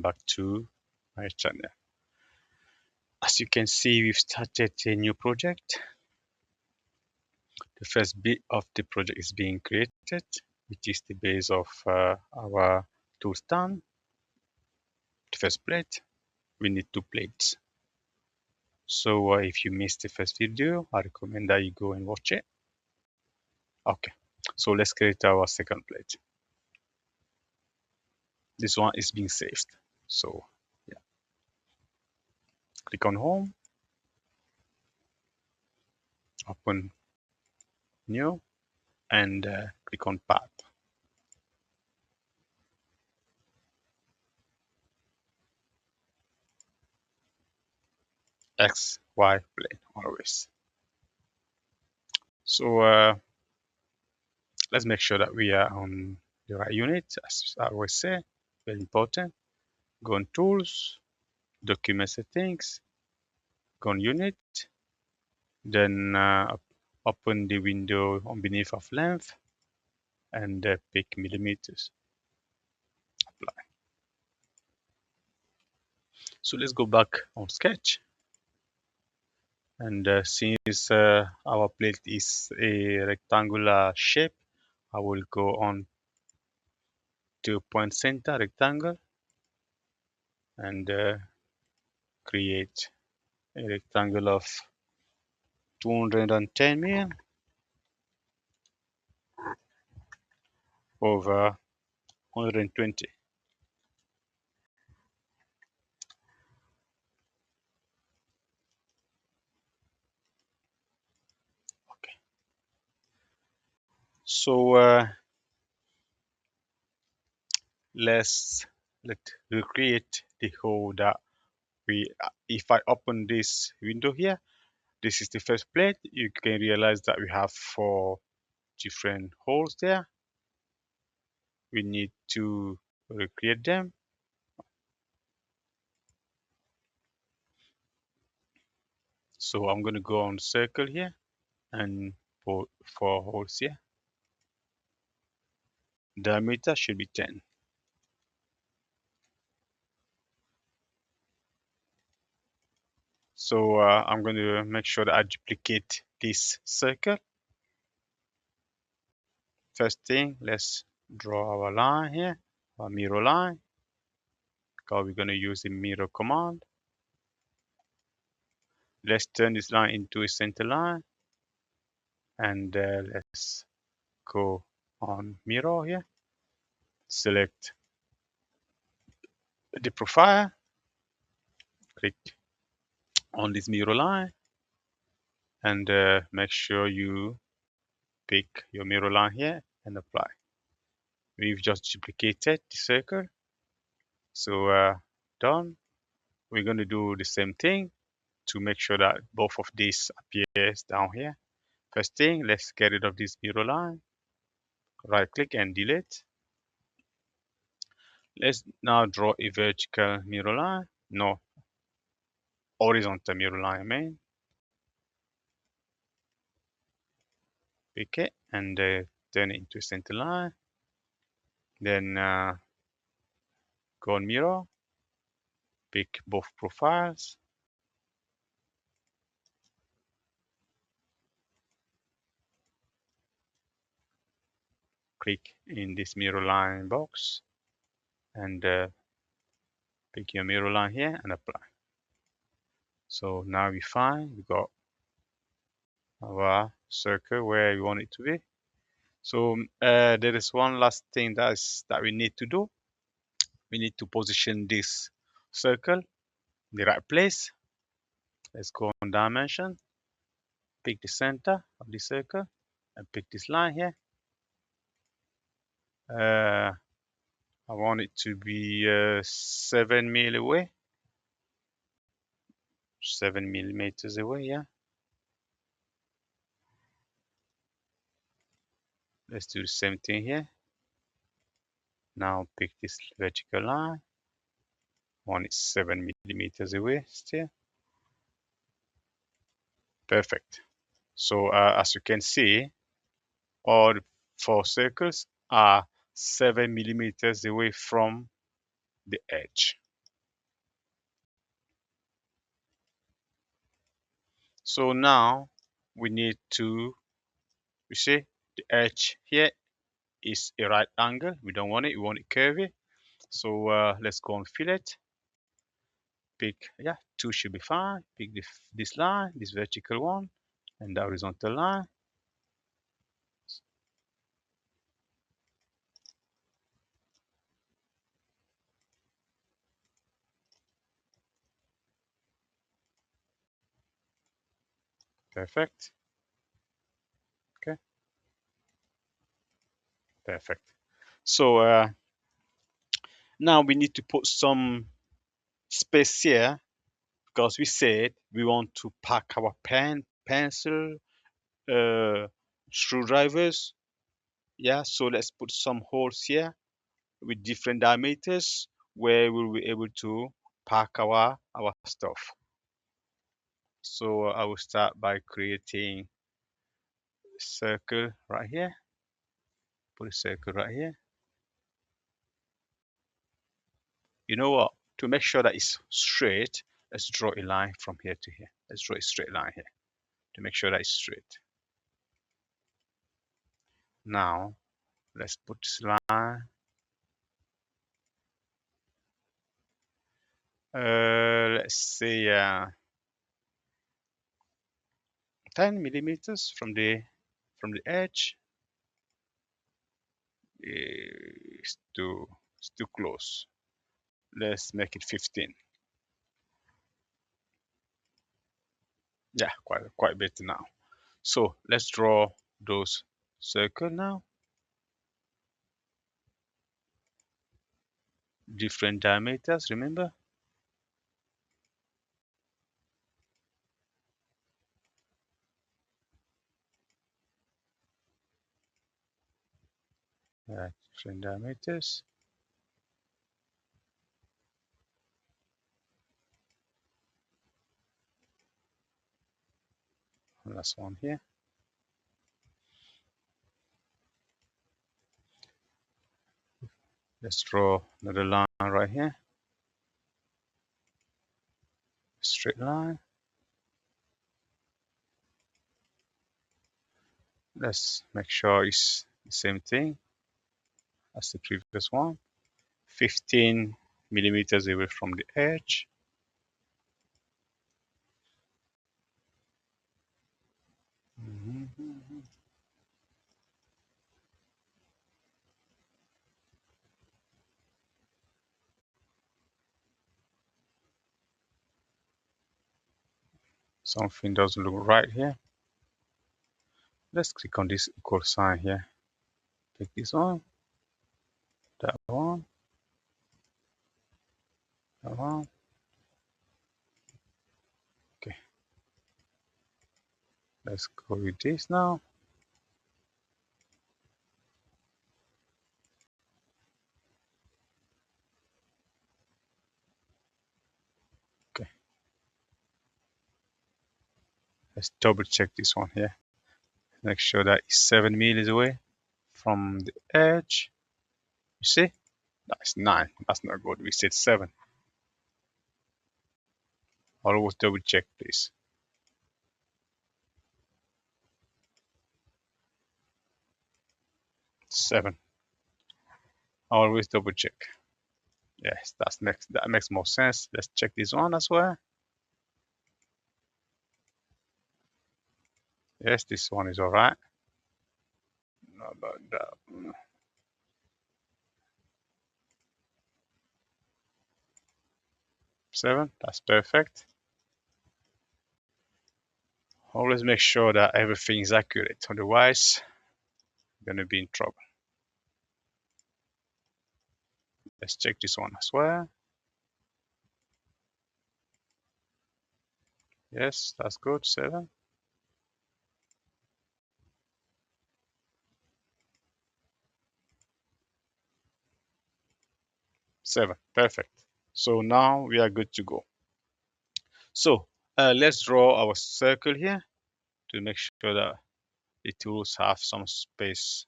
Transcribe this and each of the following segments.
welcome back to my channel. As you can see, we've started a new project. The first bit of the project is being created, which is the base of our tool stand. The first plate, we need 2 plates. So if you missed the first video, I recommend that you go and watch it. Okay, so let's create our second plate. This one is being saved. So yeah, click on home, open new, and click on path. X, Y plane always. So let's make sure that we are on the right unit, as I always say, very important. Go on tools, document settings, go on unit, then open the window on beneath of length and pick millimeters. Apply. So let's go back on sketch. And since our plate is a rectangular shape, I will go on to point center rectangle and create a rectangle of 210 mm over 120. Okay. So let's recreate the hole that if I open this window here, this is the first plate. You can realize that we have 4 different holes there. We need to recreate them. So I'm going to go on circle here and put 4 holes here. Diameter should be 10. So I'm going to make sure that I duplicate this circle. First thing, let's draw our line here, our mirror line, because we're going to use the mirror command. Let's turn this line into a center line, and let's go on mirror here. Select the profile, click on this mirror line, and make sure you pick your mirror line here and apply. We've just duplicated the circle, so done. We're going to do the same thing to make sure that both of these appears down here. First thing, let's get rid of this mirror line. Right click and delete. Let's now draw a vertical mirror line. No, horizontal mirror line, I mean. Pick it and turn it into a center line. Then go on mirror, pick both profiles. Click in this mirror line box and pick your mirror line here and apply. So now we find we got our circle where we want it to be. So there is one last thing that we need to do. We need to position this circle in the right place. Let's go on dimension, pick the center of the circle and pick this line here. I want it to be 7 mil away, 7 millimeters away, yeah. Let's do the same thing here. Now pick this vertical line. One is 7 millimeters away still. Perfect. So as you can see, all 4 circles are 7 millimeters away from the edge. So now we need to, you see, the edge here is a right angle. We don't want it, we want it curvy. So let's go on fillet. Pick, yeah, 2 should be fine. Pick this line, this vertical one, and the horizontal line. Perfect. Okay, perfect. So now we need to put some space here because we said we want to pack our pen, pencil, uh, screwdrivers. Yeah, so let's put some holes here with different diameters where we'll be able to pack our stuff. So I will start by creating a circle right here. Put a circle right here. You know what? To make sure that it's straight, let's draw a line from here to here. Let's draw a straight line here to make sure that it's straight. Now, let's put this line. Let's say 10 millimeters from the edge. It's too close. Let's make it 15. Yeah, quite better now. So let's draw those circles now. Different diameters, remember? Different diameters. Last one here. Let's draw another line right here. Straight line. Let's make sure it's the same thing as the previous one. 15 millimeters away from the edge. Something doesn't look right here. Let's click on this equal sign here. Pick this one, that one, that one. Okay, let's go with this now. Okay, let's double check this one here. Make sure that it's 7 meters away from the edge. You see? That's 9. That's not good. We said 7. Always double check, please. 7. Always double check. Yes, that makes more sense. Let's check this one as well. Yes, this one is all right. Not about that. 7. That's perfect. Always make sure that everything is accurate. Otherwise, you're gonna be in trouble. Let's check this one as well. Yes, that's good. 7. 7. Perfect. So now we are good to go. So let's draw our circle here to make sure that the tools have some space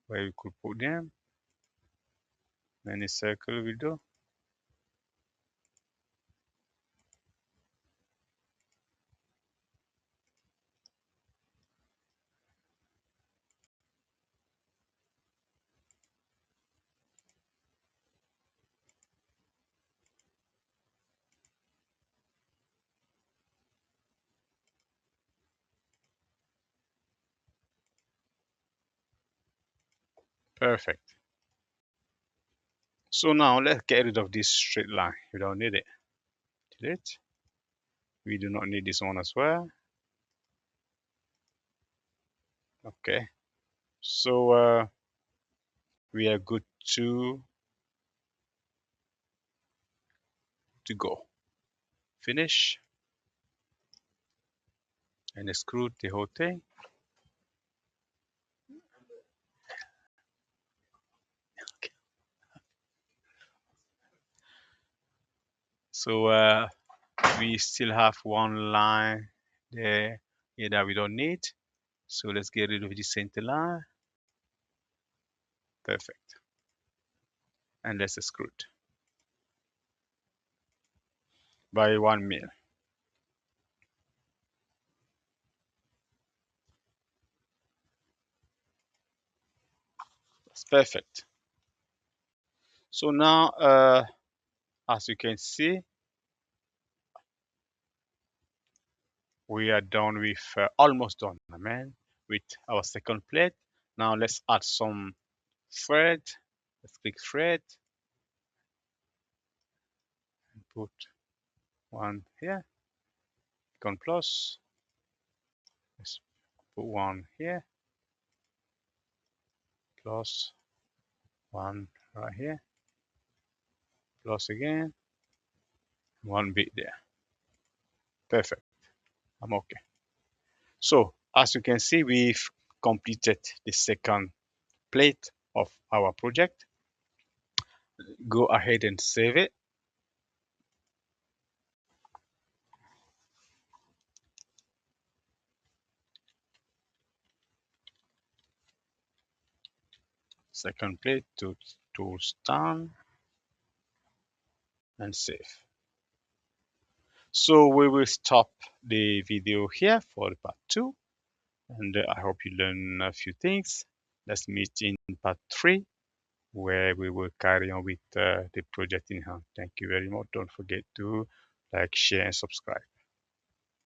where we could put them. Any circle we do. Perfect. So now let's get rid of this straight line. We don't need it. Delete. We do not need this one as well. Okay. So we are good to go. Finish and extrude the whole thing. So we still have one line there here that we don't need. So let's get rid of the center line. Perfect. And let's extrude by 1 mil. That's perfect. So now, as you can see, we are done with, almost done, with our second plate. Now let's add some thread. Let's click thread and put one here. Click on plus. Let's put one here. Plus one right here. Plus again. One bit there. Perfect. I'm okay. So as you can see, we've completed the second plate of our project. Go ahead and save it. Second plate to done and save. So we will stop the video here for part 2, and I hope you learn a few things. Let's meet in part 3, where we will carry on with the project in hand. Thank you very much. Don't forget to like, share, and subscribe.